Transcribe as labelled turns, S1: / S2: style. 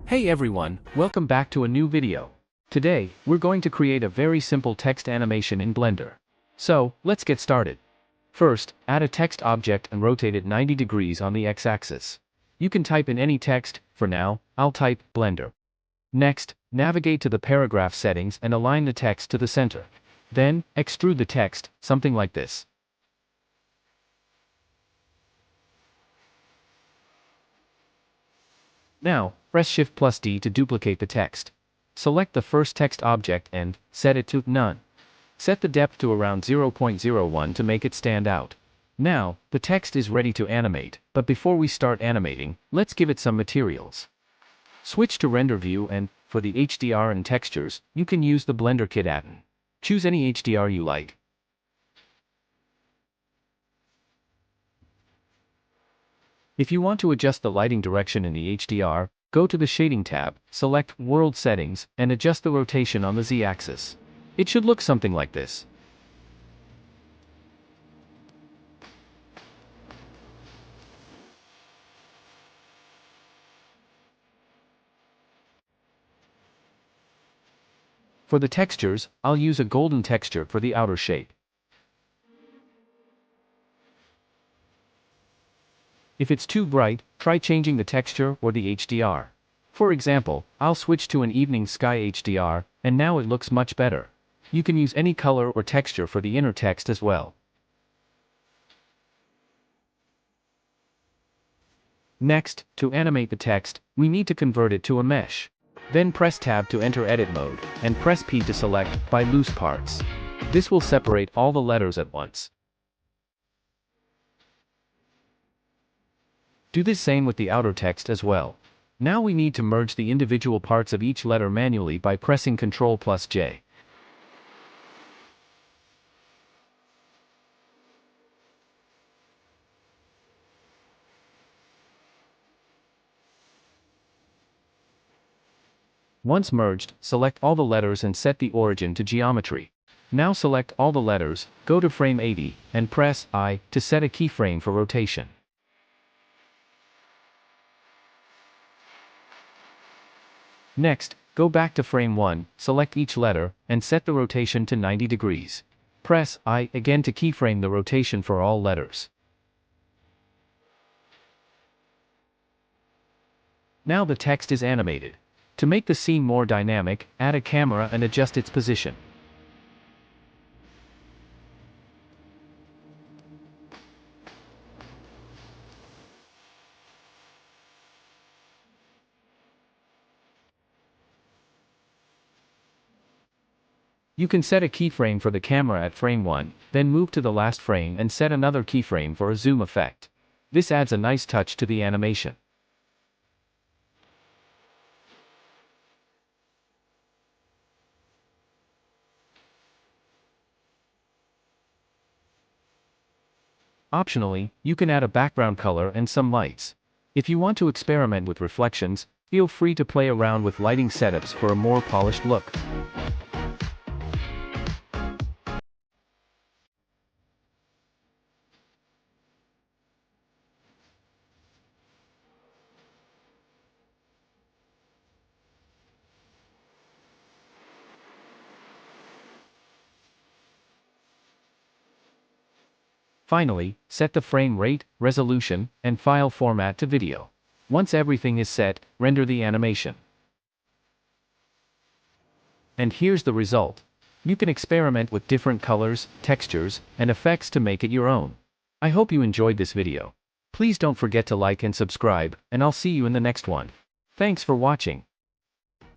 S1: Hey everyone, welcome back to a new video. Today, we're going to create a very simple text animation in Blender. So, let's get started. First, add a text object and rotate it 90 degrees on the x-axis. You can type in any text. For now, I'll type Blender. Next, navigate to the paragraph settings and align the text to the center. Then, extrude the text, something like this. Now, press Shift+D to duplicate the text. Select the first text object and set it to None. Set the depth to around 0.01 to make it stand out. Now, the text is ready to animate, but before we start animating, let's give it some materials. Switch to Render View and, for the HDR and textures, you can use the Blender Kit add-on. Choose any HDR you like. If you want to adjust the lighting direction in the HDR, go to the Shading tab, select World Settings, and adjust the rotation on the Z-axis. It should look something like this. For the textures, I'll use a golden texture for the outer shape. If it's too bright, try changing the texture or the HDR. For example, I'll switch to an evening sky HDR, and now it looks much better. You can use any color or texture for the inner text as well. Next, to animate the text, we need to convert it to a mesh. Then press Tab to enter edit mode, and press P to select by loose parts. This will separate all the letters at once. Do the same with the outer text as well. Now we need to merge the individual parts of each letter manually by pressing Ctrl+J. Once merged, select all the letters and set the origin to geometry. Now select all the letters, go to frame 80, and press I to set a keyframe for rotation. Next, go back to frame 1, select each letter, and set the rotation to 90 degrees. Press I again to keyframe the rotation for all letters. Now the text is animated. To make the scene more dynamic, add a camera and adjust its position. You can set a keyframe for the camera at frame 1, then move to the last frame and set another keyframe for a zoom effect. This adds a nice touch to the animation. Optionally, you can add a background color and some lights. If you want to experiment with reflections, feel free to play around with lighting setups for a more polished look. Finally, set the frame rate, resolution, and file format to video. Once everything is set, render the animation. And here's the result. You can experiment with different colors, textures, and effects to make it your own. I hope you enjoyed this video. Please don't forget to like and subscribe, and I'll see you in the next one. Thanks for watching.